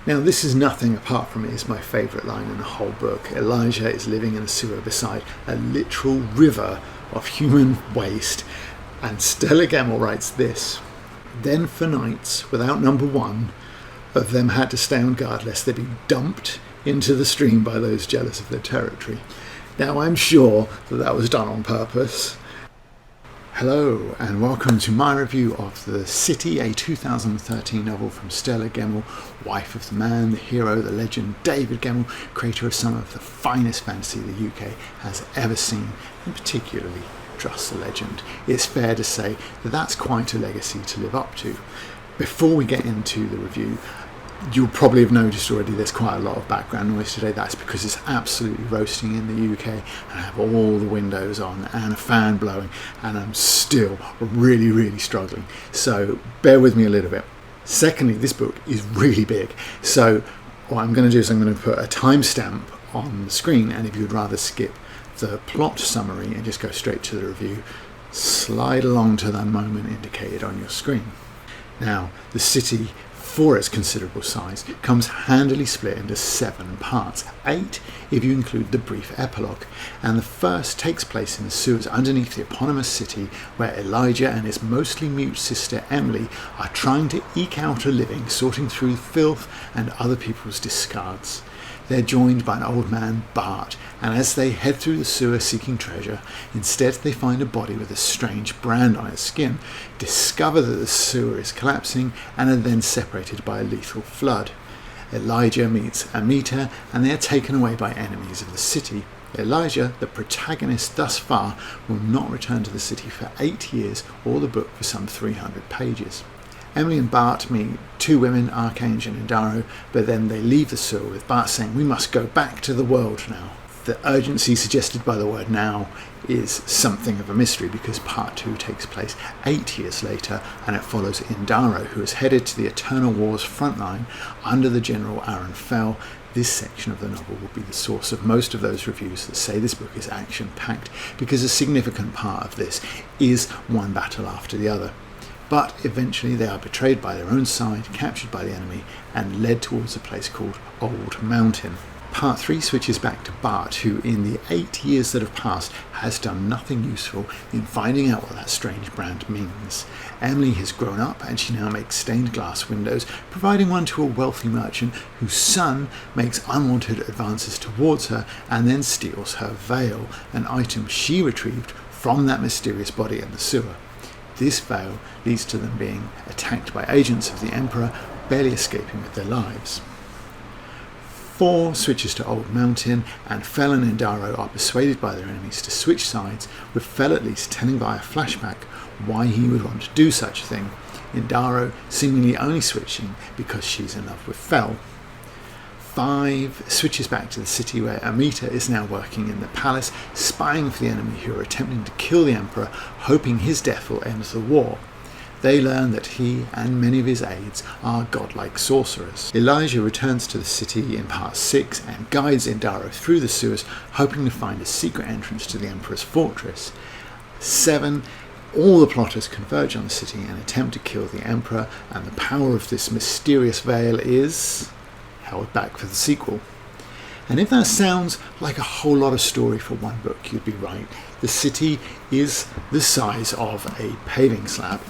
Now, this is nothing apart from it is my favourite line in the whole book. Elijah is living in a sewer beside a literal river of human waste, and Stella Gemmell writes this: "Then for nights, without number one of them had to stay on guard lest they be dumped into the stream by those jealous of their territory." Now, I'm sure that was done on purpose. Hello and welcome to my review of The City, a 2013 novel from Stella Gemmell, wife of the man, the hero, the legend, David Gemmell, creator of some of the finest fantasy the UK has ever seen, and particularly Druss the legend. It's fair to say that that's quite a legacy to live up to. Before we get into the review, you'll probably have noticed already there's quite a lot of background noise today. That's because it's absolutely roasting in the UK and I have all the windows on and a fan blowing and I'm still really struggling. So bear with me a little bit. Secondly, this book is really big. So what I'm going to do is I'm going to put a timestamp on the screen, and if you'd rather skip the plot summary and just go straight to the review, slide along to that moment indicated on your screen. Now, The City, for its considerable size, comes handily split into 7 parts, 8 if you include the brief epilogue, and the first takes place in the sewers underneath the eponymous city where Elijah and his mostly mute sister Emily are trying to eke out a living sorting through filth and other people's discards. They're joined by an old man, Bart, and as they head through the sewer seeking treasure, instead they find a body with a strange brand on its skin, discover that the sewer is collapsing, and are then separated by a lethal flood. Elijah meets Amita, and they are taken away by enemies of the city. Elijah, the protagonist thus far, will not return to the city for 8 years, or the book for some 300 pages. Emily and Bart meet 2 women, Archange and Indaro, but then they leave the sewer with Bart saying, "We must go back to the world now." The urgency suggested by the word now is something of a mystery because part 2 takes place 8 years later, and it follows Indaro, who is headed to the Eternal War's frontline under the General Aaron Fell. This section of the novel will be the source of most of those reviews that say this book is action-packed, because a significant part of this is one battle after the other. But eventually they are betrayed by their own side, captured by the enemy, and led towards a place called Old Mountain. Part 3 switches back to Bart, who in the 8 years that have passed has done nothing useful in finding out what that strange brand means. Emily has grown up and she now makes stained glass windows, providing one to a wealthy merchant whose son makes unwanted advances towards her and then steals her veil, an item she retrieved from that mysterious body in the sewer. This veil leads to them being attacked by agents of the Emperor, barely escaping with their lives. 4 switches to Old Mountain, and Fell and Indaro are persuaded by their enemies to switch sides, with Fell at least telling via flashback why he would want to do such a thing, Indaro seemingly only switching because she's in love with Fell. 5 switches back to the city where Amita is now working in the palace, spying for the enemy who are attempting to kill the Emperor, hoping his death will end the war. They learn that he and many of his aides are godlike sorcerers. Elijah returns to the city in part 6 and guides Indaro through the sewers, hoping to find a secret entrance to the Emperor's fortress. 7. All the plotters converge on the city and attempt to kill the Emperor, and the power of this mysterious veil is held back for the sequel. And if that sounds like a whole lot of story for one book, you'd be right. The City is the size of a paving slab,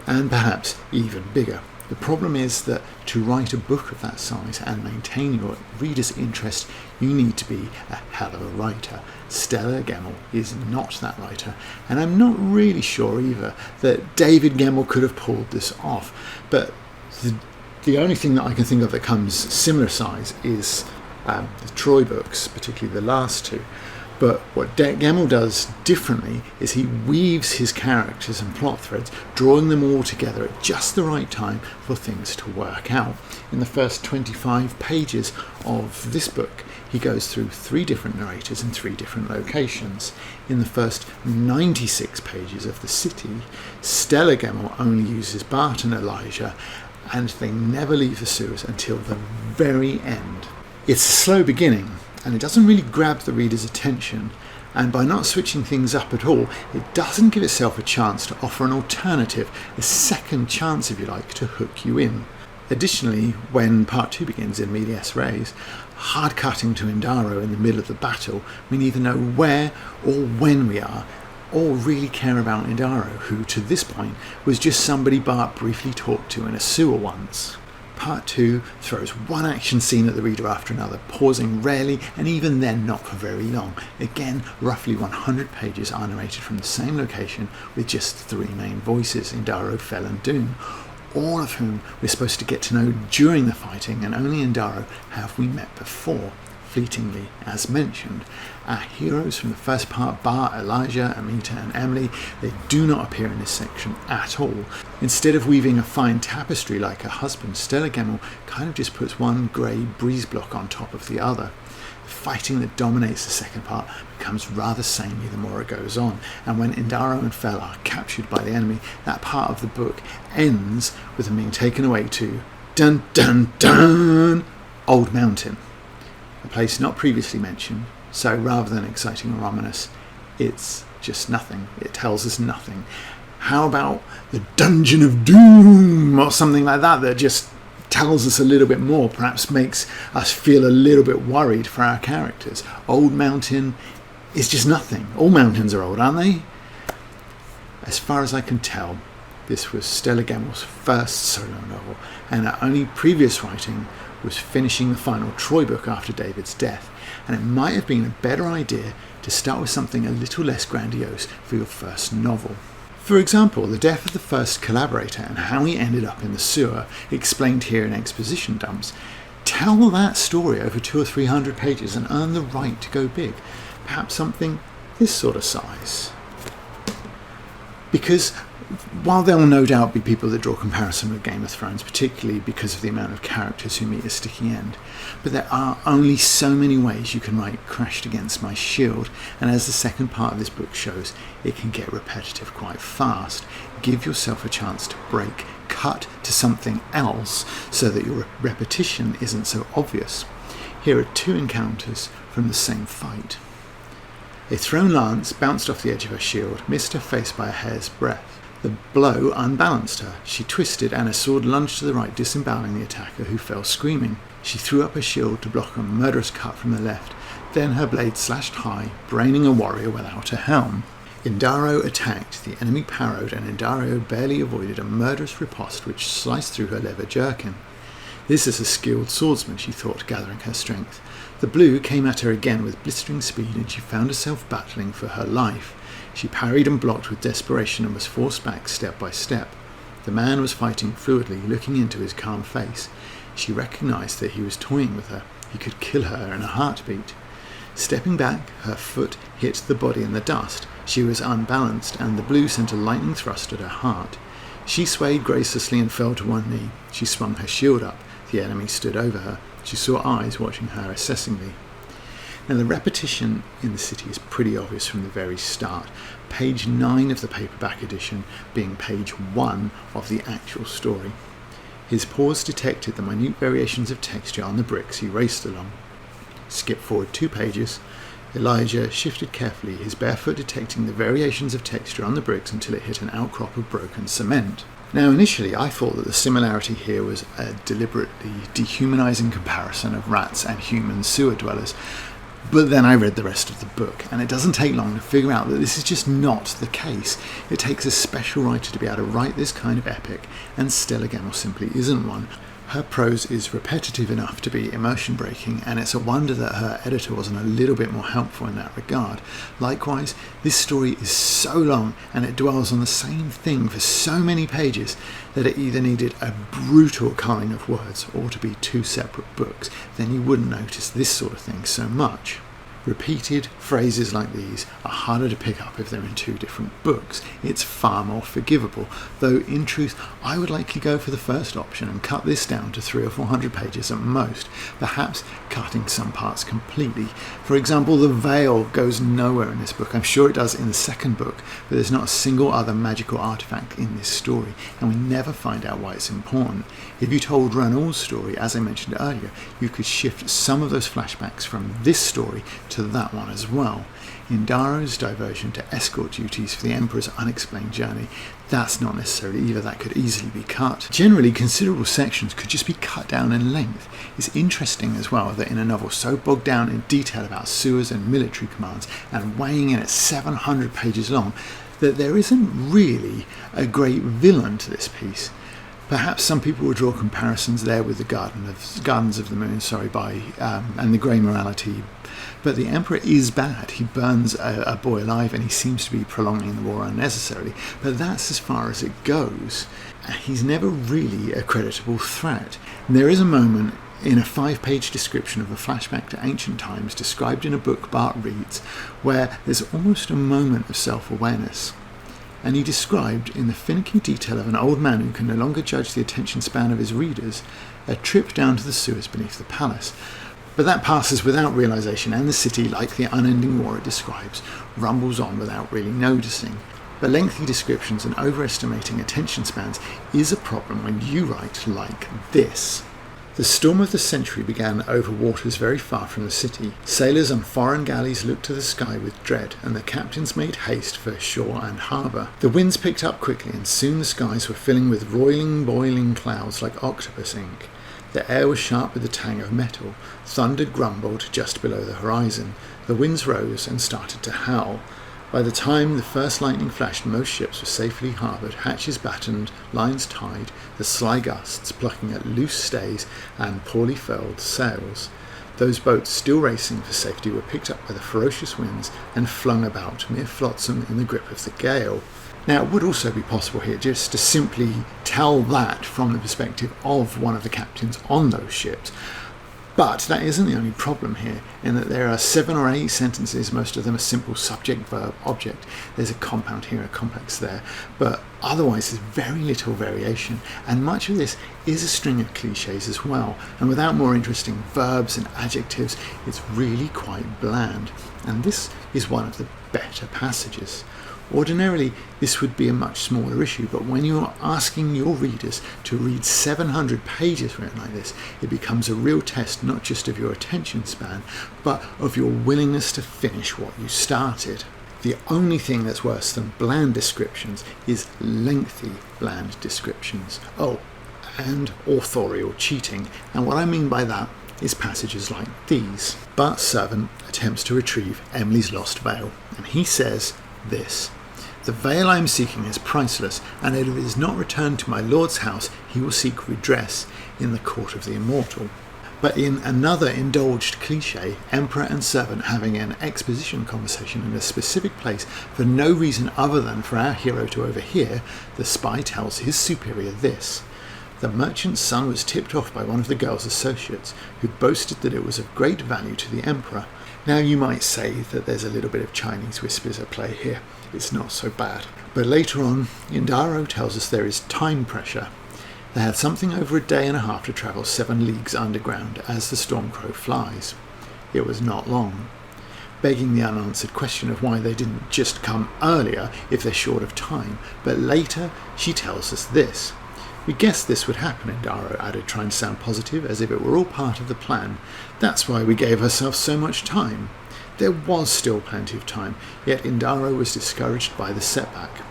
and perhaps even bigger. The problem is that to write a book of that size and maintain your reader's interest, you need to be a hell of a writer. Stella Gemmell is not that writer, and I'm not really sure either that David Gemmell could have pulled this off. But the only thing that I can think of that comes similar size is the Troy books, particularly the last 2. But what Gemmell does differently is he weaves his characters and plot threads, drawing them all together at just the right time for things to work out. In the first 25 pages of this book, he goes through 3 different narrators in 3 different locations. In the first 96 pages of The City, Stella Gemmell only uses Bart and Elijah, and they never leave the sewers until the very end. It's a slow beginning, and it doesn't really grab the reader's attention, and by not switching things up at all, it doesn't give itself a chance to offer an alternative, a second chance if you like, to hook you in. Additionally, when part 2 begins in medias res, hard cutting to Indaro in the middle of the battle, we neither know where or when we are, or really care about Indaro, who to this point was just somebody Bart briefly talked to in a sewer once. Part 2 throws one action scene at the reader after another, pausing rarely and even then not for very long. Again, roughly 100 pages are narrated from the same location with just 3 main voices, Indaro, Fel and Doom, all of whom we're supposed to get to know during the fighting, and only Indaro have we met before, fleetingly as mentioned. Our heroes from the first part, Bart, Elijah, Amita and Emily, they do not appear in this section at all. Instead of weaving a fine tapestry like her husband, Stella Gemmell kind of just puts one grey breeze block on top of the other. The fighting that dominates the second part becomes rather samey the more it goes on, and when Indaro and Fel are captured by the enemy, that part of the book ends with them being taken away to dun dun dun Old Mountain, a place not previously mentioned. So rather than exciting or ominous, it's just nothing. It tells us nothing. How about the Dungeon of Doom or something like that just tells us a little bit more, perhaps makes us feel a little bit worried for our characters? Old Mountain is just nothing. All mountains are old, aren't they? As far as I can tell, this was Stella Gemmell's first solo novel, and her only previous writing was finishing the final Troy book after David's death, and it might have been a better idea to start with something a little less grandiose for your first novel. For example, the death of the first collaborator and how he ended up in the sewer, explained here in exposition dumps. Tell that story over 200 or 300 pages and earn the right to go big. Perhaps something this sort of size. Because while there will no doubt be people that draw comparison with Game of Thrones, particularly because of the amount of characters who meet a sticky end, but there are only so many ways you can write Crashed Against My Shield, and as the second part of this book shows, it can get repetitive quite fast. Give yourself a chance to break, cut to something else so that your repetition isn't so obvious. Here are 2 encounters from the same fight. A thrown lance bounced off the edge of her shield, missed her face by a hair's breadth. The blow unbalanced her. She twisted and her sword lunged to the right, disemboweling the attacker, who fell screaming. She threw up her shield to block a murderous cut from the left. Then her blade slashed high, braining a warrior without a helm. Indaro attacked, the enemy parried, and Indaro barely avoided a murderous riposte which sliced through her leather jerkin. This is a skilled swordsman, she thought, gathering her strength. The blue came at her again with blistering speed, and she found herself battling for her life. She parried and blocked with desperation and was forced back step by step. The man was fighting fluidly, looking into his calm face. She recognised that he was toying with her. He could kill her in a heartbeat. Stepping back, her foot hit the body in the dust. She was unbalanced, and the blue sent a lightning thrust at her heart. She swayed graciously and fell to one knee. She swung her shield up. The enemy stood over her. She saw eyes watching her assessingly. Now, the repetition in the city is pretty obvious from the very start. Page 9 of the paperback edition being page 1 of the actual story. His paws detected the minute variations of texture on the bricks he raced along. Skip forward 2 pages. Elijah shifted carefully, his bare foot detecting the variations of texture on the bricks until it hit an outcrop of broken cement. Now, initially, I thought that the similarity here was a deliberately dehumanizing comparison of rats and human sewer dwellers. But then I read the rest of the book, and it doesn't take long to figure out that this is just not the case. It takes a special writer to be able to write this kind of epic, and Stella Gemmell simply isn't one. Her prose is repetitive enough to be emotion-breaking, and it's a wonder that her editor wasn't a little bit more helpful in that regard. Likewise, this story is so long, and it dwells on the same thing for so many pages, that it either needed a brutal culling of words or to be 2 separate books. Then you wouldn't notice this sort of thing so much. Repeated phrases like these are harder to pick up if they're in 2 different books. It's far more forgivable, though in truth I would likely go for the first option and cut this down to 300 or 400 pages at most, perhaps cutting some parts completely. For example, the veil goes nowhere in this book. I'm sure it does in the second book, but there's not a single other magical artifact in this story, and we never find out why it's important. If you told Ranul's story, as I mentioned earlier, you could shift some of those flashbacks from this story to to that one as well. In Daro's diversion to escort duties for the Emperor's unexplained journey, that's not necessarily either. That could easily be cut. Generally, considerable sections could just be cut down in length. It's interesting as well that in a novel so bogged down in detail about sewers and military commands and weighing in at 700 pages long, that there isn't really a great villain to this piece. Perhaps some people will draw comparisons there with the Gardens of the Moon, and the Grey Morality. But the Emperor is bad. He burns a boy alive, and he seems to be prolonging the war unnecessarily. But that's as far as it goes. He's never really a creditable threat. There is a moment in a 5-page description of a flashback to ancient times described in a book Bart reads, where there's almost a moment of self-awareness. And he described, in the finicky detail of an old man who can no longer judge the attention span of his readers, a trip down to the sewers beneath the palace. But that passes without realisation, and the city, like the unending war it describes, rumbles on without really noticing. But lengthy descriptions and overestimating attention spans is a problem when you write like this. The storm of the century began over waters very far from the city. Sailors on foreign galleys looked to the sky with dread, and the captains made haste for shore and harbour. The winds picked up quickly, and soon the skies were filling with roiling, boiling clouds like octopus ink. The air was sharp with the tang of metal. Thunder grumbled just below the horizon. The winds rose and started to howl. By the time the first lightning flashed, most ships were safely harboured, hatches battened, lines tied, the sly gusts plucking at loose stays and poorly furled sails. Those boats still racing for safety were picked up by the ferocious winds and flung about, mere flotsam in the grip of the gale. Now, it would also be possible here just to simply tell that from the perspective of one of the captains on those ships. But that isn't the only problem here, in that there are 7 or 8 sentences, most of them are simple subject, verb, object. There's a compound here, a complex there, but otherwise there's very little variation, and much of this is a string of cliches as well, and without more interesting verbs and adjectives, it's really quite bland, and this is one of the better passages. Ordinarily, this would be a much smaller issue, but when you're asking your readers to read 700 pages written like this, it becomes a real test not just of your attention span, but of your willingness to finish what you started. The only thing that's worse than bland descriptions is lengthy bland descriptions. Oh, and authorial cheating, and what I mean by that is passages like these. Bart's servant attempts to retrieve Emily's lost veil, and he says this: "The veil I am seeking is priceless, and if it is not returned to my lord's house, he will seek redress in the court of the immortal." But in another indulged cliché, Emperor and servant having an exposition conversation in a specific place for no reason other than for our hero to overhear, the spy tells his superior this: "The merchant's son was tipped off by one of the girl's associates, who boasted that it was of great value to the emperor." Now you might say that there's a little bit of Chinese whispers at play here. It's not so bad. But later on, Indaro tells us there is time pressure. They had something over a day and a half to travel 7 leagues underground as the Stormcrow flies. It was not long. Begging the unanswered question of why they didn't just come earlier if they're short of time, but later she tells us this: "We guessed this would happen," Indaro added, trying to sound positive, as if it were all part of the plan. "That's why we gave ourselves so much time." There was still plenty of time, yet Indaro was discouraged by the setback.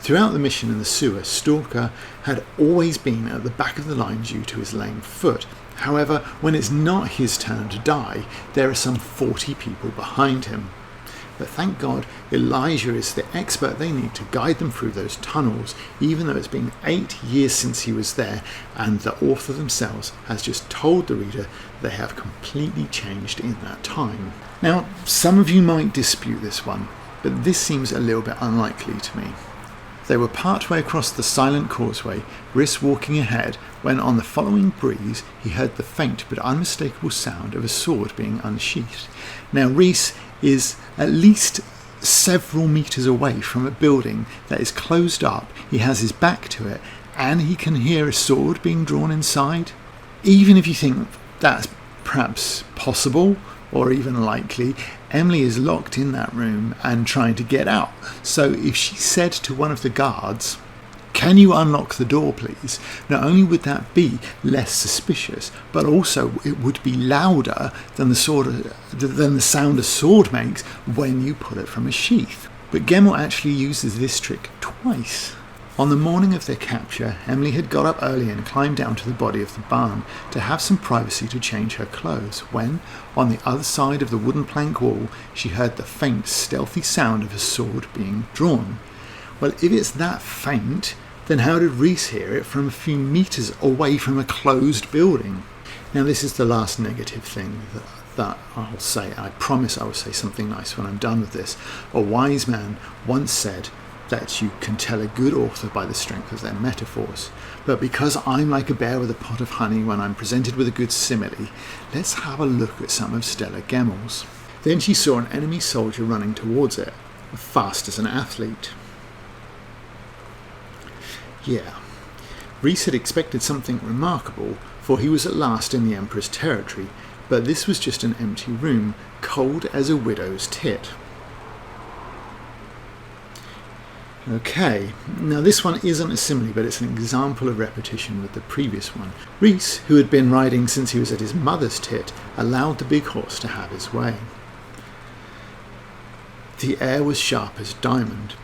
Throughout the mission in the sewer, Stalker had always been at the back of the line due to his lame foot. However, when it's not his turn to die, there are some 40 people behind him. But thank God, Elijah is the expert they need to guide them through those tunnels, even though it's been 8 years since he was there, and the author themselves has just told the reader they have completely changed in that time. Now, some of you might dispute this one, but this seems a little bit unlikely to me. They were partway across the silent causeway, Rhys walking ahead, when on the following breeze he heard the faint but unmistakable sound of a sword being unsheathed. Now Rhys is at least several metres away from a building that is closed up, he has his back to it, and he can hear a sword being drawn inside. Even if you think that's perhaps possible or even likely, Emily is locked in that room and trying to get out. So if she said to one of the guards, "Can Can you unlock the door, please? Not only would that be less suspicious, but also it would be louder than the sound a sword makes when you pull it from a sheath. But Gemmell actually uses this trick twice. On the morning of their capture, Emily had got up early and climbed down to the body of the barn to have some privacy to change her clothes, when, on the other side of the wooden plank wall, she heard the faint, stealthy sound of a sword being drawn. Well, if it's that faint, then how did Rhys hear it from a few metres away from a closed building? Now, this is the last negative thing that I'll say. I promise I will say something nice when I'm done with this. A wise man once said that you can tell a good author by the strength of their metaphors. But because I'm like a bear with a pot of honey when I'm presented with a good simile, let's have a look at some of Stella Gemmell's. Then she saw an enemy soldier running towards it, fast as an athlete. Yeah, Rhys had expected something remarkable, for he was at last in the Emperor's territory, but this was just an empty room, cold as a widow's tit. Okay, now this one isn't a simile, but it's an example of repetition with the previous one. Rhys, who had been riding since he was at his mother's tit, allowed the big horse to have his way. The air was sharp as diamond.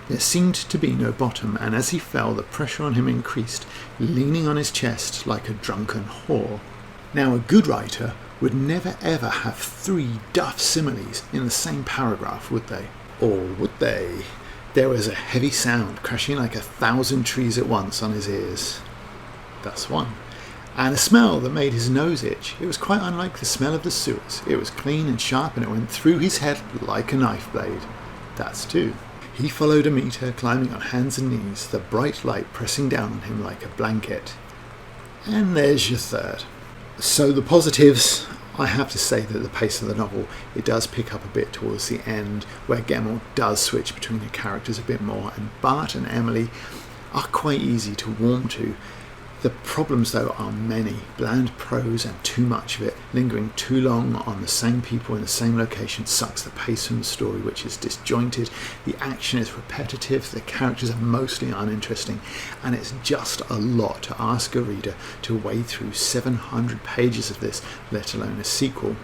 There seemed to be no bottom, and as he fell, the pressure on him increased, leaning on his chest like a drunken whore. Now, a good writer would never ever have 3 duff similes in the same paragraph, would they? Or would they? There was a heavy sound crashing like 1,000 trees at once on his ears. That's one. And a smell that made his nose itch. It was quite unlike the smell of the sewers. It was clean and sharp, and it went through his head like a knife blade. That's 2. He followed a meter, climbing on hands and knees, the bright light pressing down on him like a blanket. And there's your 3rd. So the positives, I have to say that the pace of the novel, it does pick up a bit towards the end, where Gemmell does switch between the characters a bit more, and Bart and Emily are quite easy to warm to. The problems, though, are many. Bland prose and too much of it, lingering too long on the same people in the same location, sucks the pace from the story, which is disjointed. The action is repetitive, the characters are mostly uninteresting, and it's just a lot to ask a reader to wade through 700 pages of this, let alone a sequel.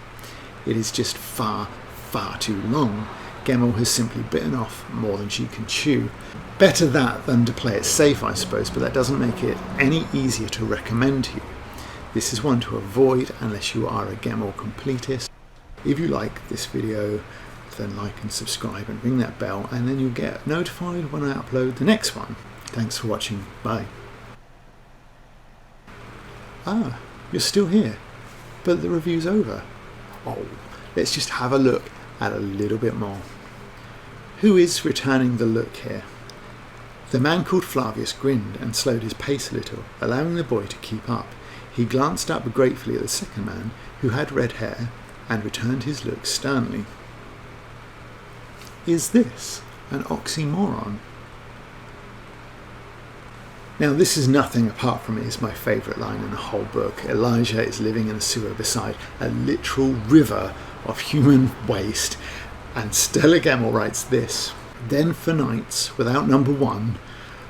It is just far, far too long. Gemmell has simply bitten off more than she can chew. Better that than to play it safe, I suppose, but that doesn't make it any easier to recommend to you. This is one to avoid unless you are a Gemmell completist. If you like this video, then like and subscribe and ring that bell, and then you'll get notified when I upload the next one. Thanks for watching. Bye. Ah, you're still here, but the review's over. Oh, let's just have a look at a little bit more. Who is returning the look here? The man called Flavius grinned and slowed his pace a little, allowing the boy to keep up. He glanced up gratefully at the second man, who had red hair, and returned his look sternly. Is this an oxymoron? Now, this is nothing apart from it is my favourite line in the whole book. Elijah is living in a sewer beside a literal river of human waste, and Stella Gemmell writes this: "Then for nights, without number one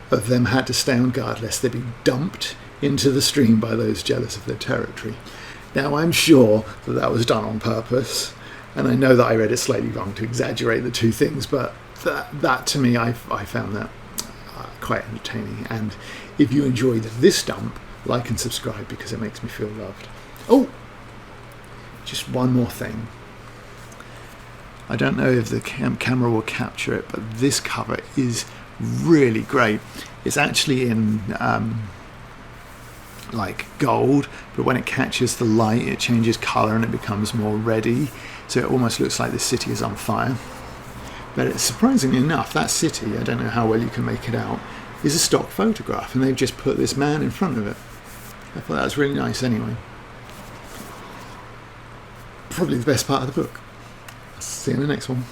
of them had to stay on guard lest they be dumped into the stream by those jealous of their territory." Now, I'm sure that that was done on purpose, and I know that I read it slightly wrong to exaggerate the two things, but that to me, I found that quite entertaining. And if you enjoyed this dump, like and subscribe because it makes me feel loved. Oh, just one more thing. I don't know if the camera will capture it, but this cover is really great. It's actually in like gold, but when it catches the light, it changes color and it becomes more reddy. So it almost looks like the city is on fire. But it's, surprisingly enough, that city, I don't know how well you can make it out, is a stock photograph, and they've just put this man in front of it. I thought that was really nice anyway. Probably the best part of the book. See you in the next one.